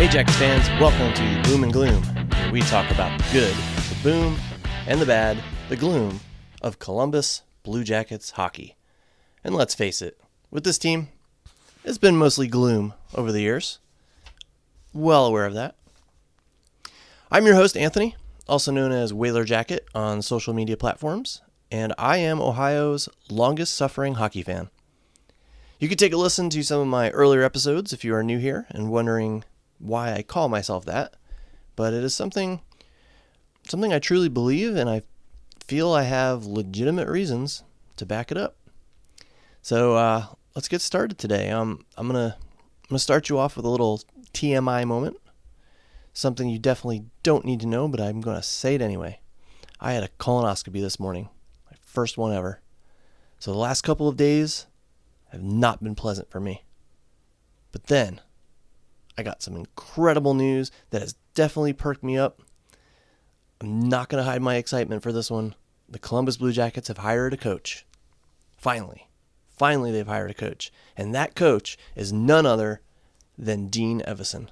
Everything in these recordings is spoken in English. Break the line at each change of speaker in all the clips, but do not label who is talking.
Hey Jackets fans, welcome to Boom and Gloom, where we talk about the good, the boom, and the bad, the gloom of Columbus Blue Jackets hockey. And let's face it, with this team, it's been mostly gloom over the years. Well aware of that. I'm your host, Anthony, also known as Whaler Jacket on social media platforms, and I am Ohio's longest-suffering hockey fan. You can take a listen to some of my earlier episodes if you are new here and wondering why I call myself that, but it is something I truly believe, and I feel I have legitimate reasons to back it up. So let's get started today. I'm gonna start you off with a little TMI moment, something you definitely don't need to know, but I'm gonna say it anyway. I had a colonoscopy this morning, my first one ever. So the last couple of days have not been pleasant for me. But then I got some incredible news that has definitely perked me up. I'm not going to hide my excitement for this one. The Columbus Blue Jackets have hired a coach. Finally they've hired a coach. And that coach is none other than Dean Evason.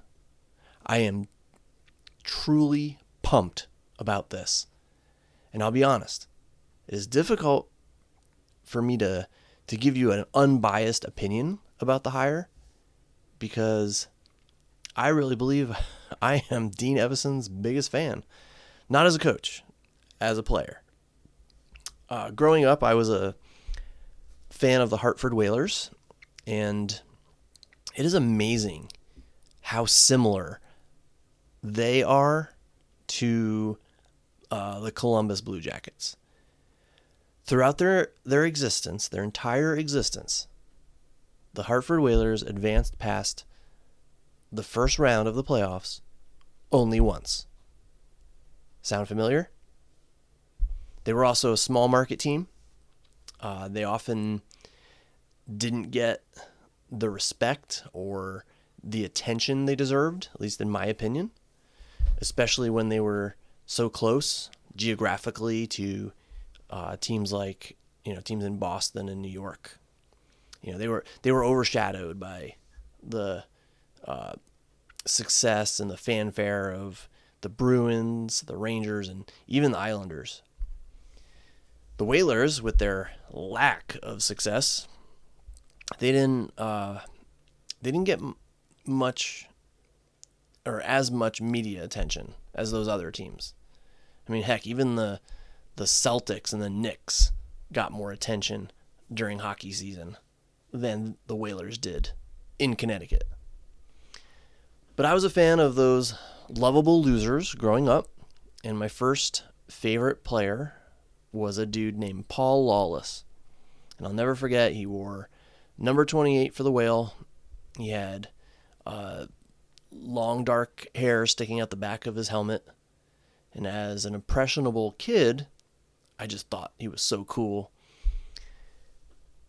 I am truly pumped about this. And I'll be honest, it is difficult for me to give you an unbiased opinion about the hire, because I really believe I am Dean Evason's biggest fan. Not as a coach, as a player. Growing up, I was a fan of the Hartford Whalers, and it is amazing how similar they are to the Columbus Blue Jackets. Throughout their existence, their entire existence, the Hartford Whalers advanced past the first round of the playoffs only once. Sound familiar? They were also a small market team. They often didn't get the respect or the attention they deserved, at least in my opinion, especially when they were so close geographically to teams like, teams in Boston and New York. They were overshadowed by the success and the fanfare of the Bruins, the Rangers, and even the Islanders. The Whalers, with their lack of success, they didn't get much or as much media attention as those other teams. I mean, heck, even the Celtics and the Knicks got more attention during hockey season than the Whalers did in Connecticut. But I was a fan of those lovable losers growing up, and my first favorite player was a dude named Paul Lawless. And I'll never forget, he wore number 28 for the Whale. He had long dark hair sticking out the back of his helmet. And as an impressionable kid, I just thought he was so cool.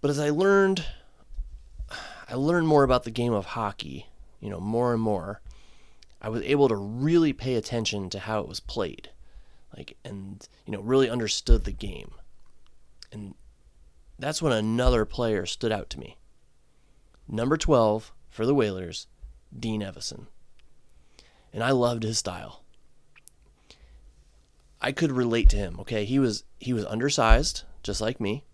But as I learned more about the game of hockey, more and more, I was able to really pay attention to how it was played, and really understood the game. And that's when another player stood out to me. Number 12 for the Whalers, Dean Evason. And I loved his style. I could relate to him. Okay, he was undersized, just like me.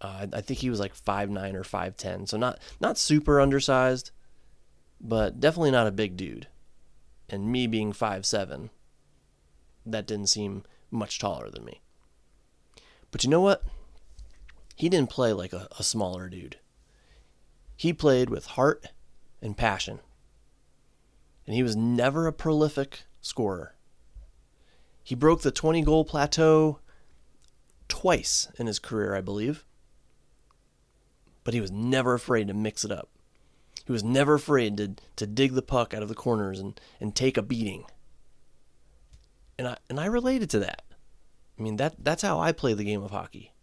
I think he was like 5'9" or 5'10", so not super undersized, but definitely not a big dude. And me being 5'7", that didn't seem much taller than me. But you know what? He didn't play like a smaller dude. He played with heart and passion. And he was never a prolific scorer. He broke the 20-goal plateau twice in his career, I believe. But he was never afraid to mix it up. He was never afraid to dig the puck out of the corners and take a beating. And I related to that. I mean, that's how I play the game of hockey.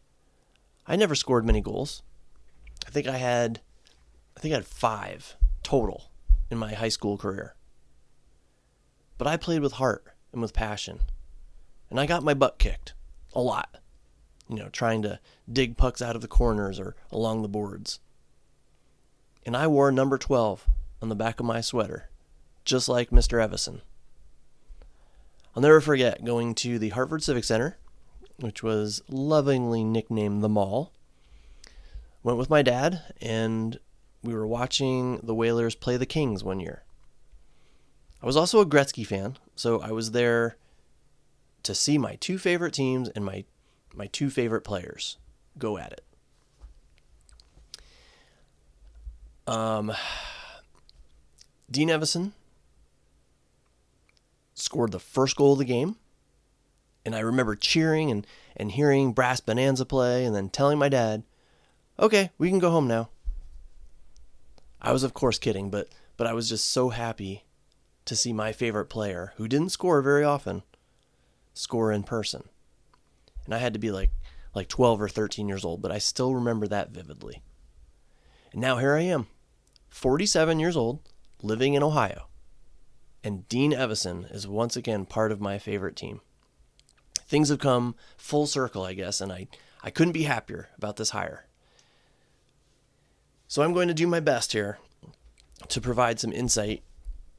I never scored many goals. I think I had 5 total in my high school career. But I played with heart and with passion. And I got my butt kicked a lot, trying to dig pucks out of the corners or along the boards. And I wore number 12 on the back of my sweater just like Mr. Evason. I'll never forget going to the Hartford Civic Center, which was lovingly nicknamed the Mall. Went with my dad, and we were watching the Whalers play the Kings one year. I was also a Gretzky fan, so I was there to see my two favorite teams and my two favorite players go at it. Dean Evason scored the first goal of the game, and I remember cheering and hearing Brass Bonanza play and then telling my dad, okay, we can go home now. I was, of course, kidding, but I was just so happy to see my favorite player, who didn't score very often, score in person. And I had to be like 12 or 13 years old, but I still remember that vividly. And now here I am, 47 years old, living in Ohio. And Dean Evason is once again part of my favorite team. Things have come full circle, I guess, and I couldn't be happier about this hire. So I'm going to do my best here to provide some insight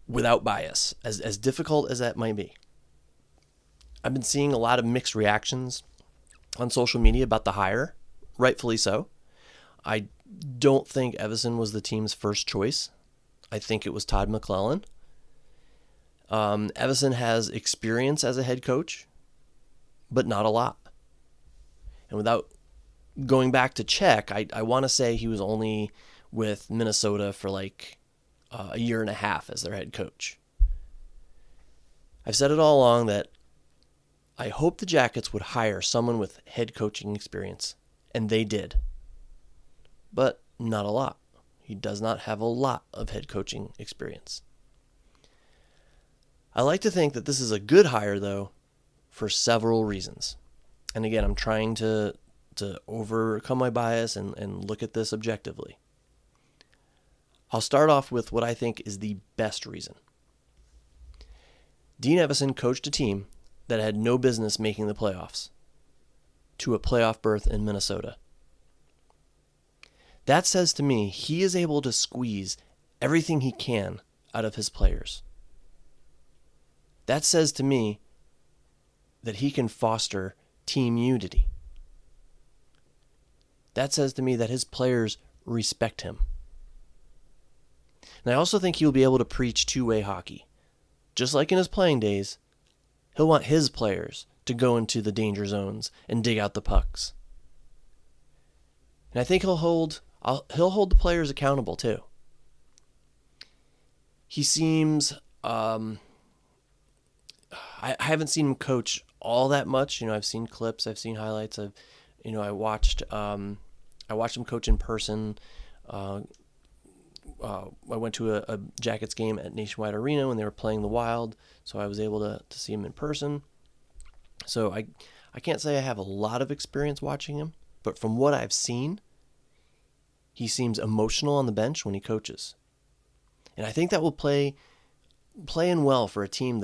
without bias, as difficult as that might be. I've been seeing a lot of mixed reactions on social media about the hire, rightfully so. I don't think Evason was the team's first choice. I think it was Todd McClellan. Evason has experience as a head coach, but not a lot. And without going back to check, I want to say he was only with Minnesota for a year and a half as their head coach. I've said it all along that I hope the Jackets would hire someone with head coaching experience, and they did. But not a lot. He does not have a lot of head coaching experience. I like to think that this is a good hire, though, for several reasons. And again, I'm trying to overcome my bias and look at this objectively. I'll start off with what I think is the best reason. Dean Evason coached a team that had no business making the playoffs to a playoff berth in Minnesota. That says to me he is able to squeeze everything he can out of his players. That says to me that he can foster team unity. That says to me that his players respect him. And I also think he'll be able to preach two-way hockey. Just like in his playing days, he'll want his players to go into the danger zones and dig out the pucks. And I think he'll hold the players accountable too. He seems I haven't seen him coach all that much. I've seen clips, I've seen highlights. I watched him coach in person. I went to a Jackets game at Nationwide Arena when they were playing the Wild, so I was able to see him in person. So I can't say I have a lot of experience watching him, but from what I've seen, he seems emotional on the bench when he coaches. And I think that will play in well for a team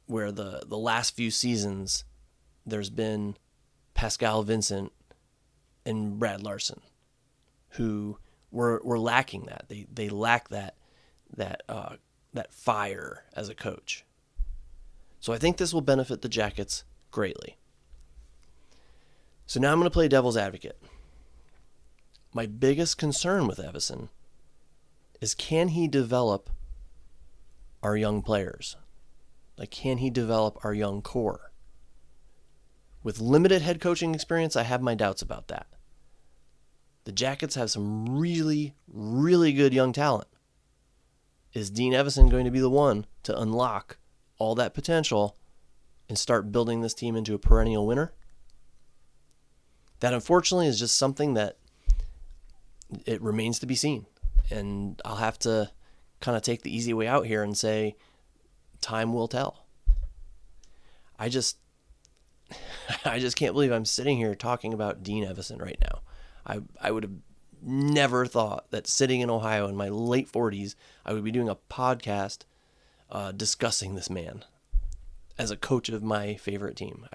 where the last few seasons there's been Pascal Vincent and Brad Larson, who were lacking that. They lack that fire as a coach. So I think this will benefit the Jackets greatly. So now I'm going to play devil's advocate. My biggest concern with Evason is, can he develop our young players? Can he develop our young core? With limited head coaching experience, I have my doubts about that. The Jackets have some really, really good young talent. Is Dean Evason going to be the one to unlock all that potential and start building this team into a perennial winner? That, unfortunately, is just something that it remains to be seen. And I'll have to kind of take the easy way out here and say, time will tell. I just can't believe I'm sitting here talking about Dean Evason right now. I would have never thought that sitting in Ohio in my late 40s, I would be doing a podcast discussing this man as a coach of my favorite team.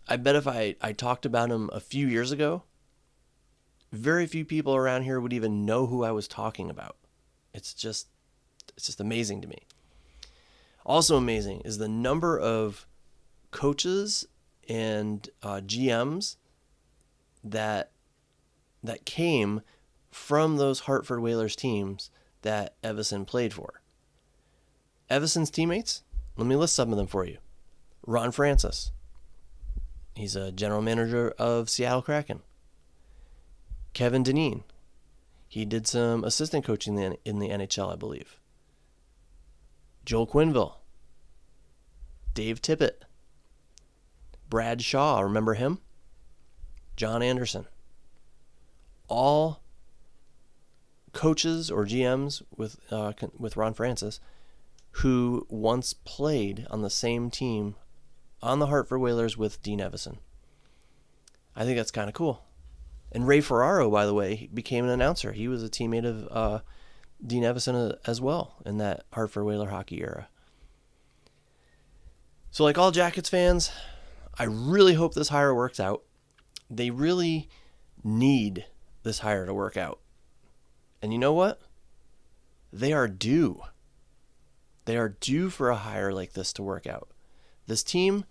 I bet if I talked about him a few years ago, very few people around here would even know who I was talking about. It's just just amazing to me. Also amazing is the number of coaches and GMs that came from those Hartford Whalers teams that Evason played for. Evason's teammates, let me list some of them for you. Ron Francis. He's a general manager of Seattle Kraken. Kevin Dineen. He did some assistant coaching in the NHL, I believe. Joel Quenneville. Dave Tippett. Brad Shaw, remember him? John Anderson. All coaches or GMs with Ron Francis who once played on the same team on the Hartford Whalers with Dean Evason. I think that's kind of cool. And Ray Ferraro, by the way, became an announcer. He was a teammate of Dean Evason as well in that Hartford Whaler hockey era. So like all Jackets fans, I really hope this hire works out. They really need this hire to work out. And you know what? They are due. They are due for a hire like this to work out. This team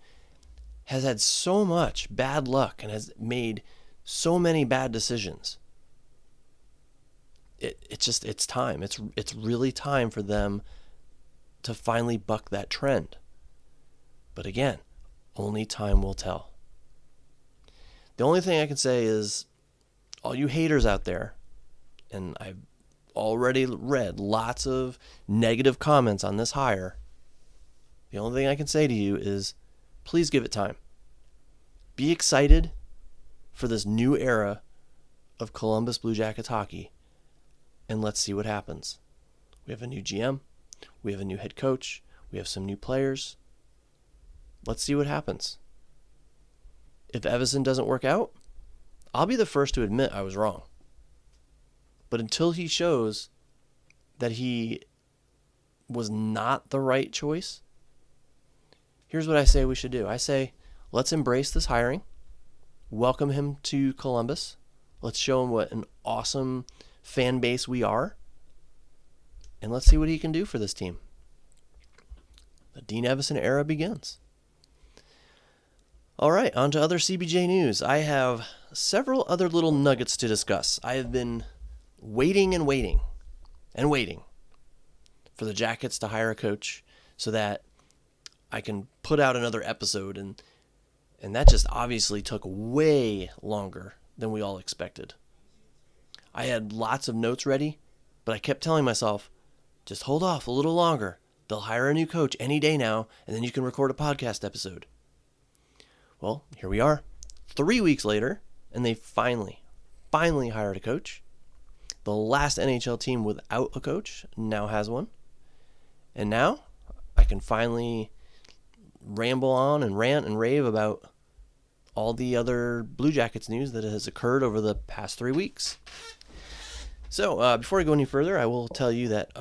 has had so much bad luck and has made so many bad decisions. It's time. It's really time for them to finally buck that trend. But again, only time will tell. The only thing I can say is, all you haters out there, and I've already read lots of negative comments on this hire, the only thing I can say to you is, please give it time. Be excited for this new era of Columbus Blue Jackets hockey, and let's see what happens. We have a new GM. We have a new head coach. We have some new players. Let's see what happens. If Evason doesn't work out, I'll be the first to admit I was wrong. But until he shows that he was not the right choice, here's what I say we should do. I say, let's embrace this hiring. Welcome him to Columbus. Let's show him what an awesome fan base we are. And let's see what he can do for this team. The Dean Evason era begins. All right, on to other CBJ news. I have several other little nuggets to discuss. I have been waiting and waiting and waiting for the Jackets to hire a coach so that I can put out another episode, and that just obviously took way longer than we all expected. I had lots of notes ready, but I kept telling myself, just hold off a little longer. They'll hire a new coach any day now, and then you can record a podcast episode. Well, here we are, 3 weeks later, and they finally hired a coach. The last NHL team without a coach now has one. And now I can finally ramble on and rant and rave about all the other Blue Jackets news that has occurred over the past 3 weeks. So before I go any further, I will tell you that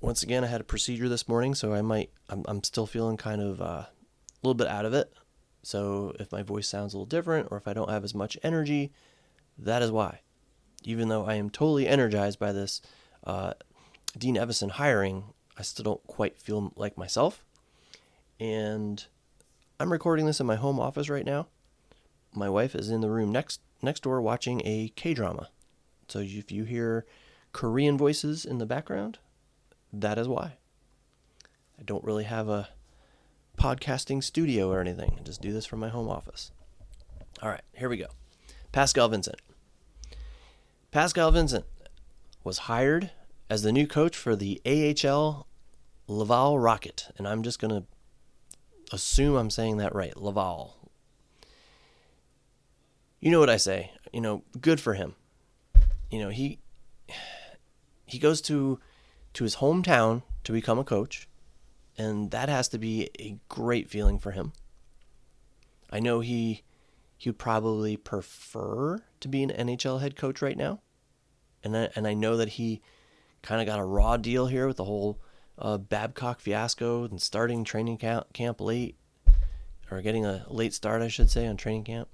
once again I had a procedure this morning, so I'm still feeling kind of a little bit out of it. So if my voice sounds a little different or if I don't have as much energy, that is why. Even though I am totally energized by this Dean Evason hiring, I still don't quite feel like myself. And I'm recording this in my home office right now. My wife is in the room next door watching a K-drama. So if you hear Korean voices in the background, that is why. I don't really have a podcasting studio or anything. I just do this from my home office. All right, here we go. Pascal Vincent. Pascal Vincent was hired as the new coach for the AHL Laval Rocket. And I'm just going to assume I'm saying that right. Laval. You know what I say. Good for him. He goes to his hometown to become a coach. And that has to be a great feeling for him. I know he would probably prefer to be an NHL head coach right now. And I know that he kind of got a raw deal here with the whole Babcock fiasco and starting training camp late, or getting a late start, I should say, on training camp.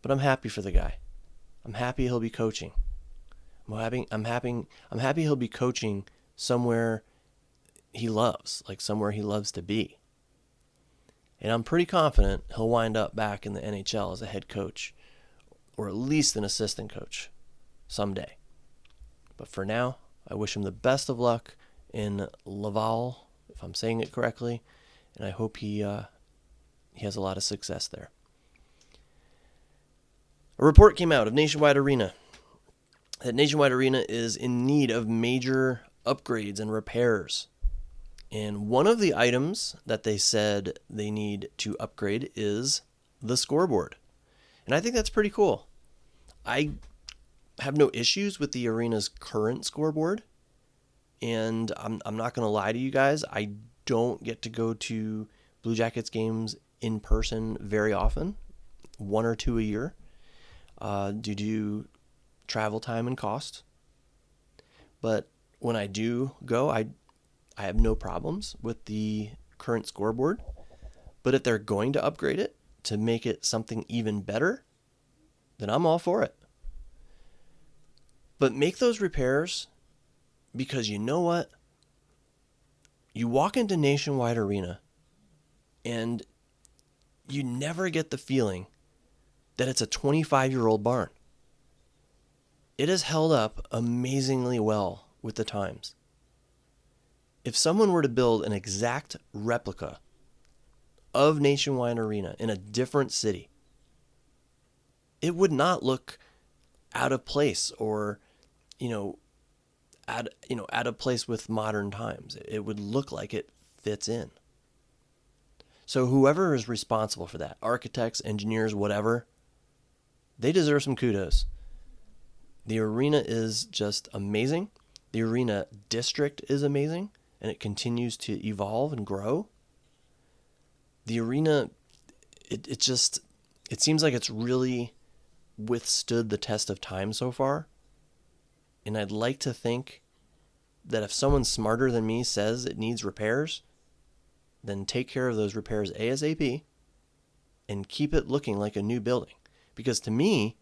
But I'm happy for the guy. I'm happy he'll be coaching. I'm happy he'll be coaching somewhere he loves, like somewhere he loves to be. And I'm pretty confident he'll wind up back in the NHL as a head coach, or at least an assistant coach someday. But for now, I wish him the best of luck in Laval, if I'm saying it correctly, and I hope he has a lot of success there. A report came out of Nationwide Arena that Nationwide Arena is in need of major upgrades and repairs. And one of the items that they said they need to upgrade is the scoreboard. And I think that's pretty cool. I have no issues with the arena's current scoreboard. And I'm not going to lie to you guys. I don't get to go to Blue Jackets games in person very often, 1 or 2 a year, due to travel time and cost. But when I do go, I have no problems with the current scoreboard. But if they're going to upgrade it to make it something even better, then I'm all for it. But make those repairs, because you know what? You walk into Nationwide Arena and you never get the feeling that it's a 25-year-old barn. It has held up amazingly well with the times. If someone were to build an exact replica of Nationwide Arena in a different city, it would not look out of place or, out of place with modern times. It would look like it fits in. So whoever is responsible for that, architects, engineers, whatever, they deserve some kudos. The arena is just amazing. The arena district is amazing, and it continues to evolve and grow. The arena, it seems like it's really withstood the test of time so far. And I'd like to think that if someone smarter than me says it needs repairs, then take care of those repairs ASAP and keep it looking like a new building. Because to me,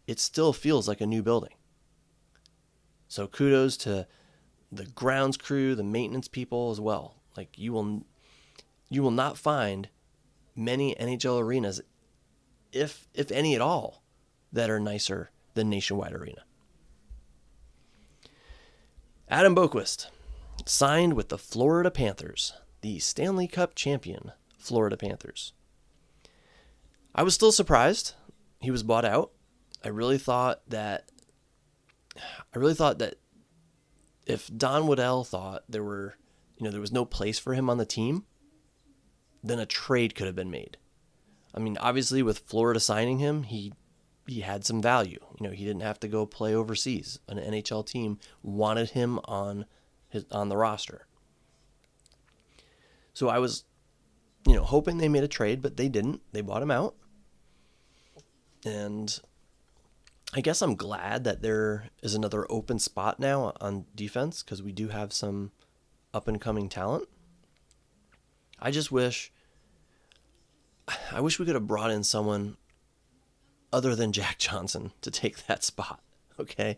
it still feels like a new building. So kudos to the grounds crew, the maintenance people as well. Like you will not find many NHL arenas, if any at all, that are nicer than Nationwide Arena. Adam Boqvist signed with the Florida Panthers, the Stanley Cup champion Florida Panthers. I was still surprised he was bought out. I really thought that if Don Waddell thought there was no place for him on the team, then a trade could have been made. I mean, obviously with Florida signing him, he had some value. He didn't have to go play overseas. An NHL team wanted him on the roster. So I was, hoping they made a trade, but they didn't. They bought him out. And I guess I'm glad that there is another open spot now on defense, because we do have some up-and-coming talent. I wish we could have brought in someone other than Jack Johnson to take that spot, okay?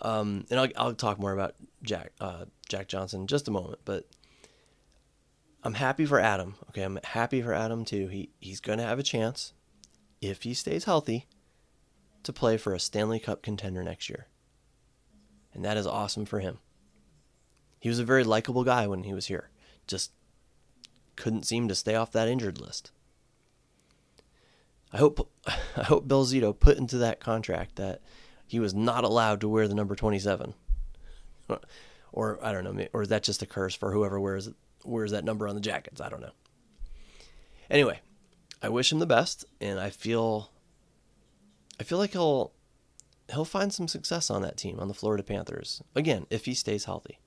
And I'll talk more about Jack Johnson in just a moment, but I'm happy for Adam, okay? I'm happy for Adam, too. He's going to have a chance, if he stays healthy, to play for a Stanley Cup contender next year. And that is awesome for him. He was a very likable guy when he was here. Just couldn't seem to stay off that injured list. I hope Bill Zito put into that contract that he was not allowed to wear the number 27. Or I don't know, or is that just a curse for whoever wears that number on the Jackets? I don't know. Anyway, I wish him the best, and I feel like he'll find some success on that team, on the Florida Panthers. Again, if he stays healthy.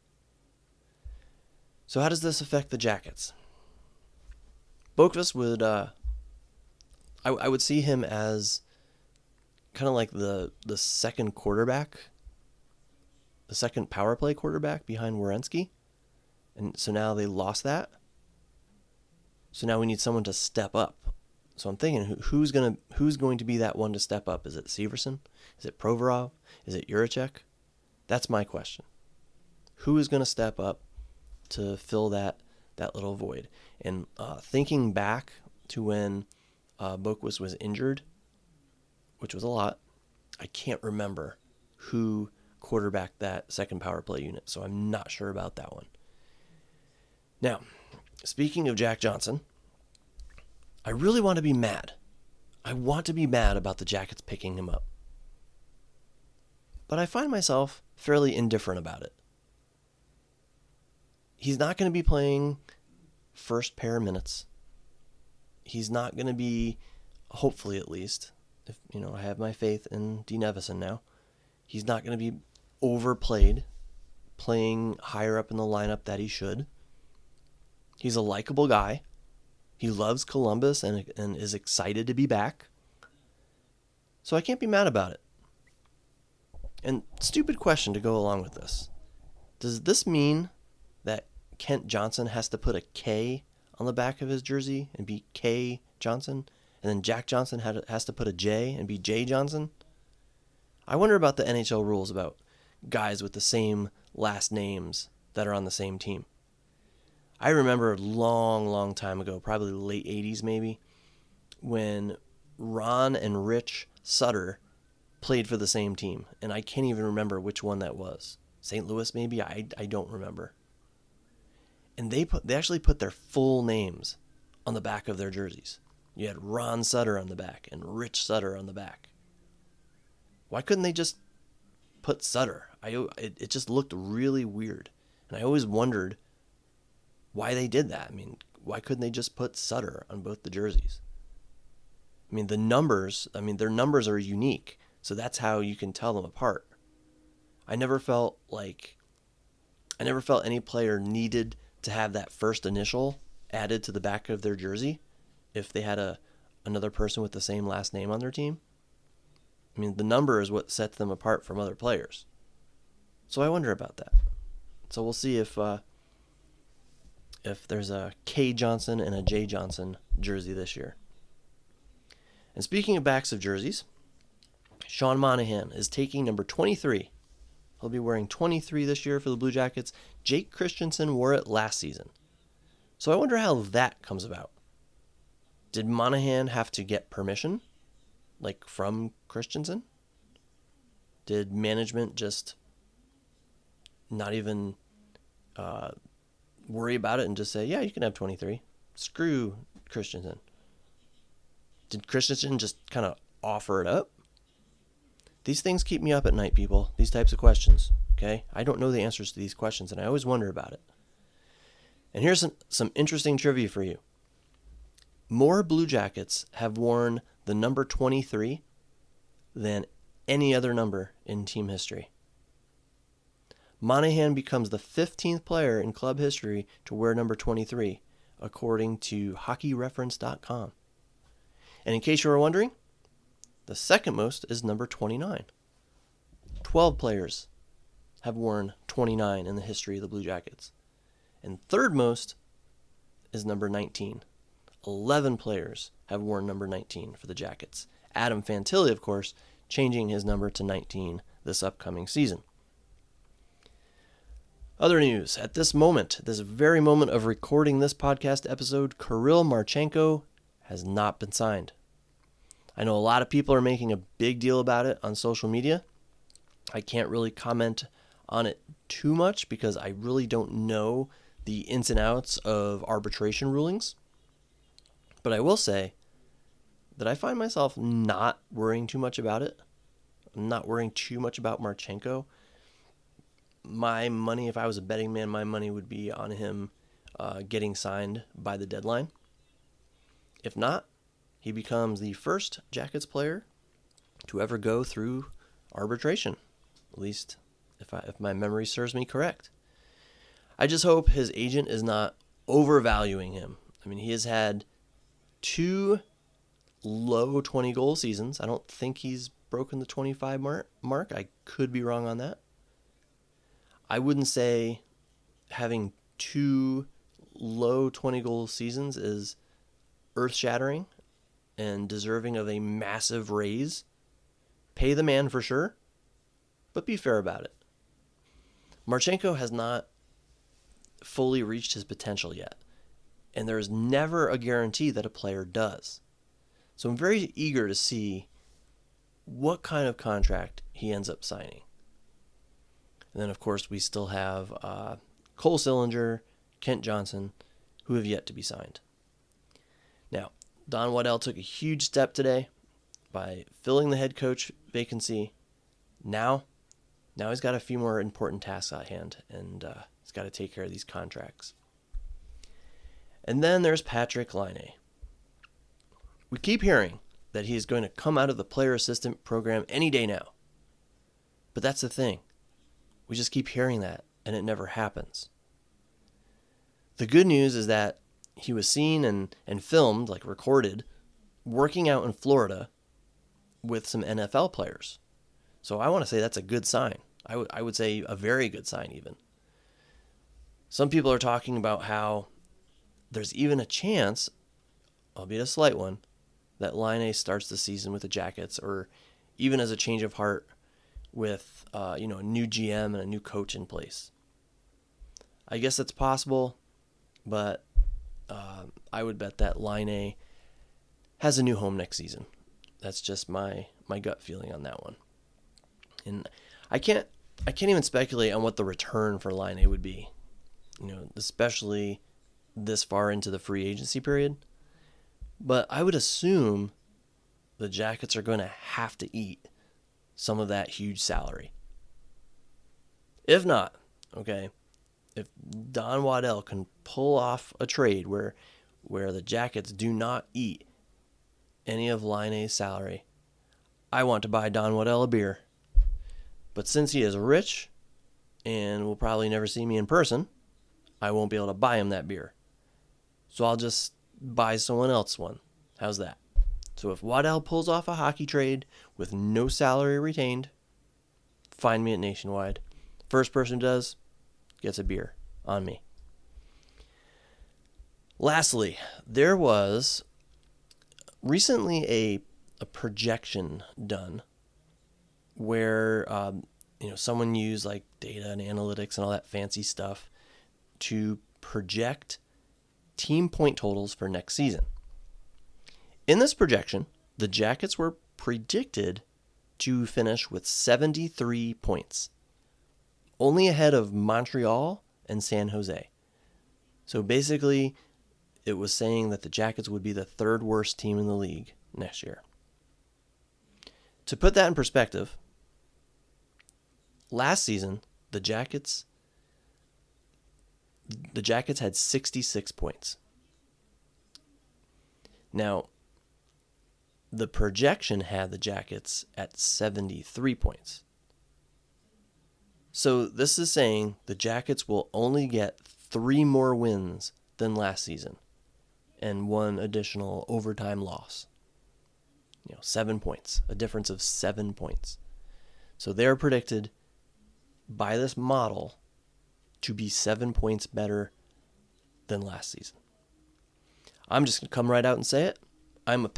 So how does this affect the Jackets? Boqvist would, I would see him as kind of like the second quarterback, the second power play quarterback behind Werenski. And so now they lost that. So now we need someone to step up. So I'm thinking, who's going to be that one to step up? Is it Severson? Is it Provorov? Is it Juracek? That's my question. Who is going to step up to fill that little void. And thinking back to when Boqvist was injured, which was a lot, I can't remember who quarterbacked that second power play unit, so I'm not sure about that one. Now, speaking of Jack Johnson, I really want to be mad. I want to be mad about the Jackets picking him up. But I find myself fairly indifferent about it. He's not going to be playing first pair minutes. He's not going to be, hopefully at least, if I have my faith in Dean Evason now, he's not going to be overplayed, playing higher up in the lineup that he should. He's a likable guy. He loves Columbus and is excited to be back. So I can't be mad about it. And stupid question to go along with this. Does this mean that Kent Johnson has to put a K on the back of his jersey and be K Johnson? And then Jack Johnson has to put a J and be J Johnson? I wonder about the NHL rules about guys with the same last names that are on the same team. I remember a long time ago, probably late 80s maybe, when Ron and Rich Sutter played for the same team. And I can't even remember which one that was. St. Louis maybe? I don't remember. And they actually put their full names on the back of their jerseys. You had Ron Sutter on the back and Rich Sutter on the back. Why couldn't they just put Sutter? It just looked really weird. And I always wondered why they did that. I mean, why couldn't they just put Sutter on both the jerseys? I mean, their numbers are unique, so that's how you can tell them apart. I never felt any player needed to have that first initial added to the back of their jersey if they had another person with the same last name on their team. I mean, the number is what sets them apart from other players. So I wonder about that. So we'll see if there's a K Johnson and a J Johnson jersey this year. And speaking of backs of jerseys, Sean Monahan is taking number 23. He'll be wearing 23 this year for the Blue Jackets. Jake Christensen wore it last season. So I wonder how that comes about. Did Monahan have to get permission, from Christensen? Did management just not even worry about it and just say, yeah, you can have 23. Screw Christensen. Did Christensen just kind of offer it up? These things keep me up at night, people. These types of questions, okay? I don't know the answers to these questions, and I always wonder about it. And here's some interesting trivia for you. More Blue Jackets have worn the number 23 than any other number in team history. Monahan becomes the 15th player in club history to wear number 23, according to hockeyreference.com. And in case you were wondering, the second most is number 29. 12 players have worn 29 in the history of the Blue Jackets. And third most is number 19. 11 players have worn number 19 for the Jackets. Adam Fantilli, of course, changing his number to 19 this upcoming season. Other news. At this very moment of recording this podcast episode, Kirill Marchenko has not been signed. I know a lot of people are making a big deal about it on social media. I can't really comment on it too much because I really don't know the ins and outs of arbitration rulings. But I will say that I find myself not worrying too much about it. I'm not worrying too much about Marchenko. My money, if I was a betting man, my money would be on him getting signed by the deadline. If not, he becomes the first Jackets player to ever go through arbitration, at least if my memory serves me correct. I just hope his agent is not overvaluing him. I mean, he has had 2 low 20-goal seasons. I don't think he's broken the 25 mark. I could be wrong on that. I wouldn't say having 2 low 20-goal seasons is earth-shattering and deserving of a massive raise. Pay the man for sure, but be fair about it. Marchenko has not fully reached his potential yet. And there's never a guarantee that a player does. So I'm very eager to see what kind of contract he ends up signing. And then, of course, we still have Cole Sillinger, Kent Johnson, who have yet to be signed. Now, Don Waddell took a huge step today by filling the head coach vacancy. Now he's got a few more important tasks at hand, and he's got to take care of these contracts. And then there's Patrik Laine. We keep hearing that he is going to come out of the player assistant program any day now. But that's the thing. We just keep hearing that, and it never happens. The good news is that he was seen and filmed, like recorded, working out in Florida with some NFL players. So I want to say that's a good sign. I would say a very good sign even. Some people are talking about how there's even a chance, albeit a slight one, that Laine starts the season with the Jackets, or even as a change of heart with a new GM and a new coach in place. I guess it's possible, but I would bet that Laine has a new home next season. That's just my gut feeling on that one. And I can't even speculate on what the return for Laine would be, especially this far into the free agency period. But I would assume the Jackets are going to have to eat some of that huge salary. If not, if Don Waddell can pull off a trade where the Jackets do not eat any of Laine's salary, I want to buy Don Waddell a beer. But since he is rich and will probably never see me in person, I won't be able to buy him that beer. So I'll just buy someone else one. How's that? So if Waddell pulls off a hockey trade with no salary retained, find me at Nationwide. First person who does gets a beer on me. Lastly, there was recently a projection done where someone used like data and analytics and all that fancy stuff to project team point totals for next season. In this projection, the Jackets were predicted to finish with 73 points, only ahead of Montreal and San Jose. So basically, it was saying that the Jackets would be the third worst team in the league next year. To put that in perspective, last season, the Jackets had 66 points. Now, the projection had the Jackets at 73 points. So this is saying the Jackets will only get 3 more wins than last season and 1 additional overtime loss. 7 points, a difference of 7 points. So they're predicted by this model to be 7 points better than last season. I'm just going to come right out and say it. I'm a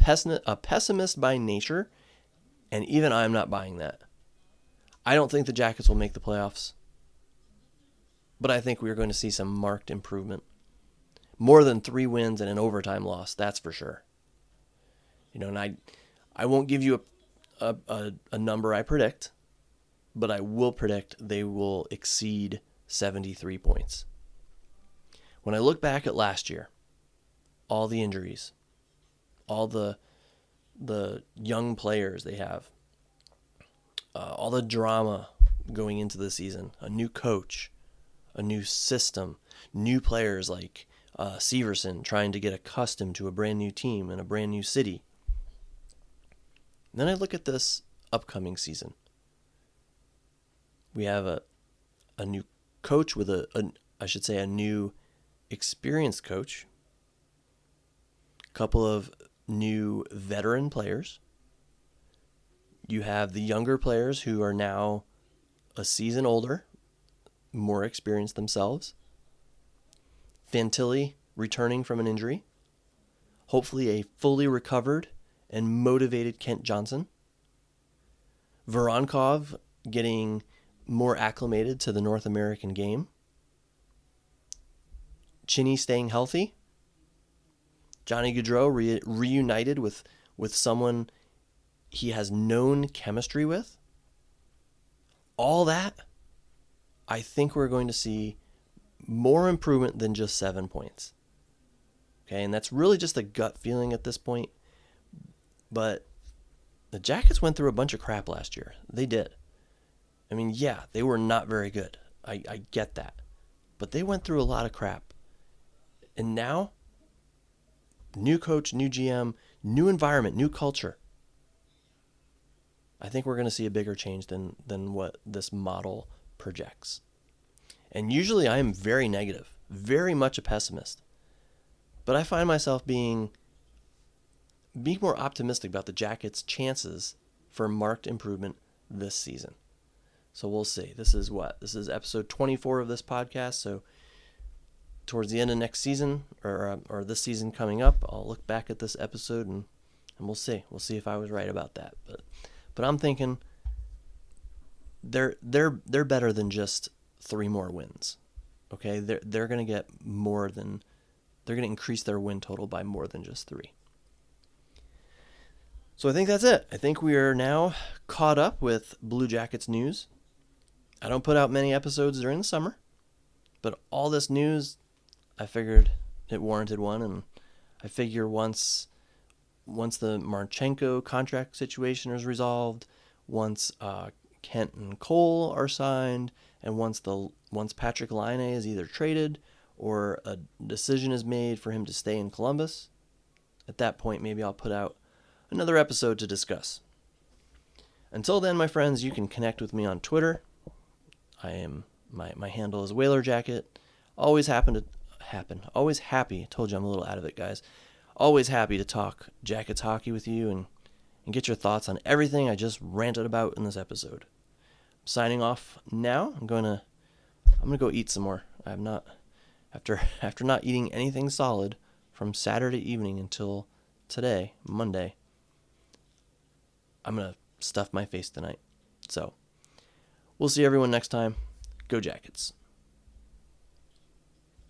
pessimist by nature, and even I'm not buying that. I don't think the Jackets will make the playoffs, but I think we are going to see some marked improvement. More than 3 wins and an overtime loss, that's for sure. And I won't give you a number I predict, but I will predict they will exceed 73 points. When I look back at last year, all the injuries, all the young players they have, all the drama going into the season, a new coach, a new system, new players like Severson trying to get accustomed to a brand new team in a brand new city. And then I look at this upcoming season. We have a new coach with a new experienced coach, a couple of new veteran players. You have the younger players who are now a season older, more experienced themselves. Fantilli returning from an injury. Hopefully a fully recovered and motivated Kent Johnson. Voronkov getting more acclimated to the North American game. Chinny staying healthy, Johnny Gaudreau reunited with someone he has known chemistry with. All that, I think we're going to see more improvement than just 7 points. Okay, and that's really just a gut feeling at this point. But the Jackets went through a bunch of crap last year. They did. I mean, yeah, they were not very good. I get that. But they went through a lot of crap. And now, new coach, new GM, new environment, new culture. I think we're going to see a bigger change than what this model projects. And usually I am very negative, very much a pessimist. But I find myself being more optimistic about the Jackets' chances for marked improvement this season. So we'll see. This is episode 24 of this podcast. So towards the end of next season, or this season coming up, I'll look back at this episode and we'll see. We'll see if I was right about that. But I'm thinking they're better than just 3 more wins. Okay, they're going to get more than, they're going to increase their win total by more than just 3. So I think that's it. I think we are now caught up with Blue Jackets news. I don't put out many episodes during the summer, but all this news, I figured it warranted one, and I figure once the Marchenko contract situation is resolved, once Kent and Cole are signed, and once Patrick Laine is either traded or a decision is made for him to stay in Columbus, at that point maybe I'll put out another episode to discuss. Until then, my friends, you can connect with me on Twitter. My handle is Whaler Jacket. Always happy. Told you I'm a little out of it, guys. Always happy to talk Jackets hockey with you and get your thoughts on everything I just ranted about in this episode. I'm signing off now. I'm gonna go eat some more. I have not, after not eating anything solid from Saturday evening until today, Monday. I'm gonna stuff my face tonight. So we'll see everyone next time. Go Jackets.